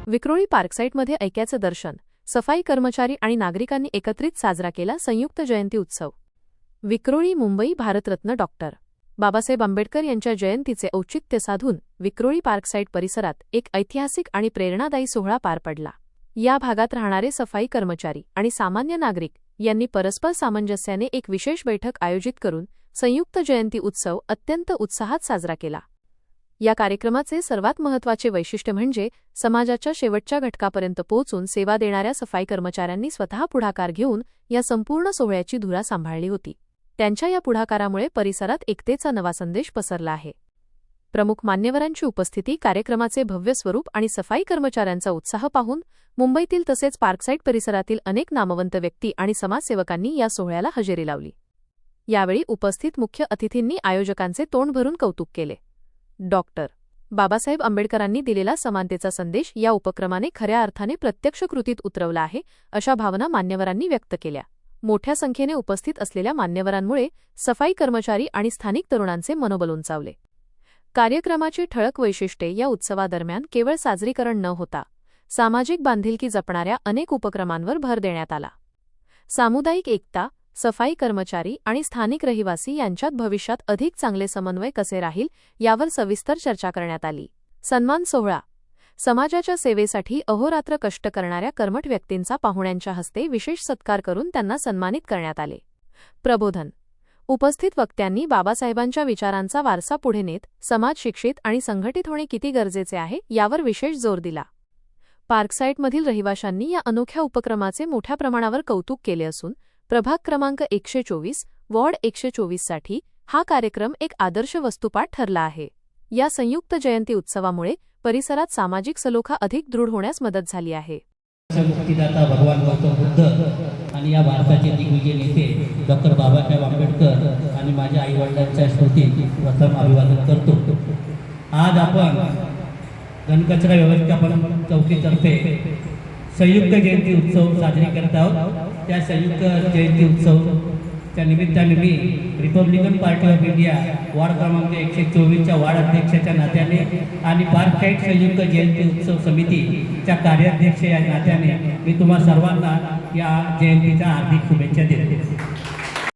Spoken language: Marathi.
विक्रोळी पार्कसाईटमध्ये ऐक्याचं दर्शन, सफाई कर्मचारी आणि नागरिकांनी एकत्रित साजरा केला संयुक्त जयंती उत्सव। विक्रोळी, मुंबई। भारतरत्न डॉक्टर बाबासाहेब आंबेडकर यांच्या जयंतीचे औचित्य साधून विक्रोळी पार्कसाईट परिसरात एक ऐतिहासिक आणि प्रेरणादायी सोहळा पार पडला। या भागात राहणारे सफाई कर्मचारी आणि सामान्य नागरिक यांनी परस्पर सामंजस्याने एक विशेष बैठक आयोजित करून संयुक्त जयंती उत्सव अत्यंत उत्साहात साजरा केला। या कार्यक्रमाचे सर्वात महत्त्वाचे वैशिष्ट्य म्हणजे समाजाच्या शेवटच्या घटकापर्यंत पोहोचून सेवा देणाऱ्या सफाई कर्मचाऱ्यांनी स्वतः पुढाकार घेऊन या संपूर्ण सोहळ्याची धुरा सांभाळली होती। त्यांच्या या पुढाकारामुळे परिसरात एकतेचा नवा संदेश पसरला आहे। प्रमुख मान्यवरांची उपस्थिती, कार्यक्रमाचे भव्य स्वरूप आणि सफाई कर्मचाऱ्यांचा उत्साह पाहून मुंबईतील तसेच पार्कसाईट परिसरातील अनेक नामवंत व्यक्ती आणि समाजसेवकांनी या सोहळ्याला हजेरी लावली। यावेळी उपस्थित मुख्य अतिथींनी आयोजकांचे तोंड भरून कौतुक केले। डॉक्टर बाबासाहेब आंबेडकरांनी दिलेला समानतेचा संदेश या उपक्रमाने खऱ्या अर्थाने प्रत्यक्ष कृतीत उतरवला आहे, अशा भावना मान्यवरांनी व्यक्त केल्या। मोठ्या संख्येने उपस्थित असलेल्या मान्यवरांमुळे सफाई कर्मचारी आणि स्थानिक तरुणांचे मनोबल उंचावले। कार्यक्रमाची ठळक वैशिष्ट्ये, या उत्सवादरम्यान केवळ साजरीकरण न होता सामाजिक बांधिलकी जपणाऱ्या अनेक उपक्रमांवर भर देण्यात आला। सामुदायिक एकता, सफाई कर्मचारी आणि स्थानिक रहिवासी यांच्यात भविष्यात अधिक चांगले समन्वय कसे राहील यावर सविस्तर चर्चा करण्यात आली। सन्मान सोहळा, समाजाच्या सेवेसाठी अहोरात्र कष्ट करणाऱ्या कर्मठ व्यक्तींचा पाहुण्यांच्या हस्ते विशेष सत्कार करून त्यांना सन्मानित करण्यात आले। प्रबोधन, उपस्थित वक्त्यांनी बाबासाहेबांच्या विचारांचा वारसा पुढे नेत समाज शिक्षित आणि संघटित होणे किती गरजेचे आहे यावर विशेष जोर दिला। पार्कसाईटमधील रहिवाशांनी या अनोख्या उपक्रमाचे मोठ्या प्रमाणावर कौतुक केले असून प्रभाग क्रमांक 124, वॉर्ड 124 साठी हा कार्यक्रम एक आदर्श वस्तुपाठ ठरला आहे। या संयुक्त जयंती उत्सवामुळे परिसरात सामाजिक सलोखा अधिक दृढ होण्यास मदत झाली आहे। मुक्तिदाता भगवान गौतम बुद्ध आणि या भारताचे दिग्विजय नेते डॉक्टर बाबासाहेब आंबेडकर आणि माझ्या आईवडिलांच्या स्मृती प्रथम अभिवादन करतो। आज आपण घनकचरा व्यवस्थापन चौकीतर्फे संयुक्त जयंती उत्सव साजरी करत आहोत। त्या संयुक्त जयंती उत्सवच्या निमित्ताने मी Republican Party of India ward क्रमांक 124च्या वार्ड अध्यक्षाच्या नात्याने आणि पार्कसाईट संयुक्त जयंती उत्सव समितीच्या कार्याध्यक्ष या नात्याने मी तुम्हा सर्वांना या जयंतीच्या हार्दिक शुभेच्छा देतो।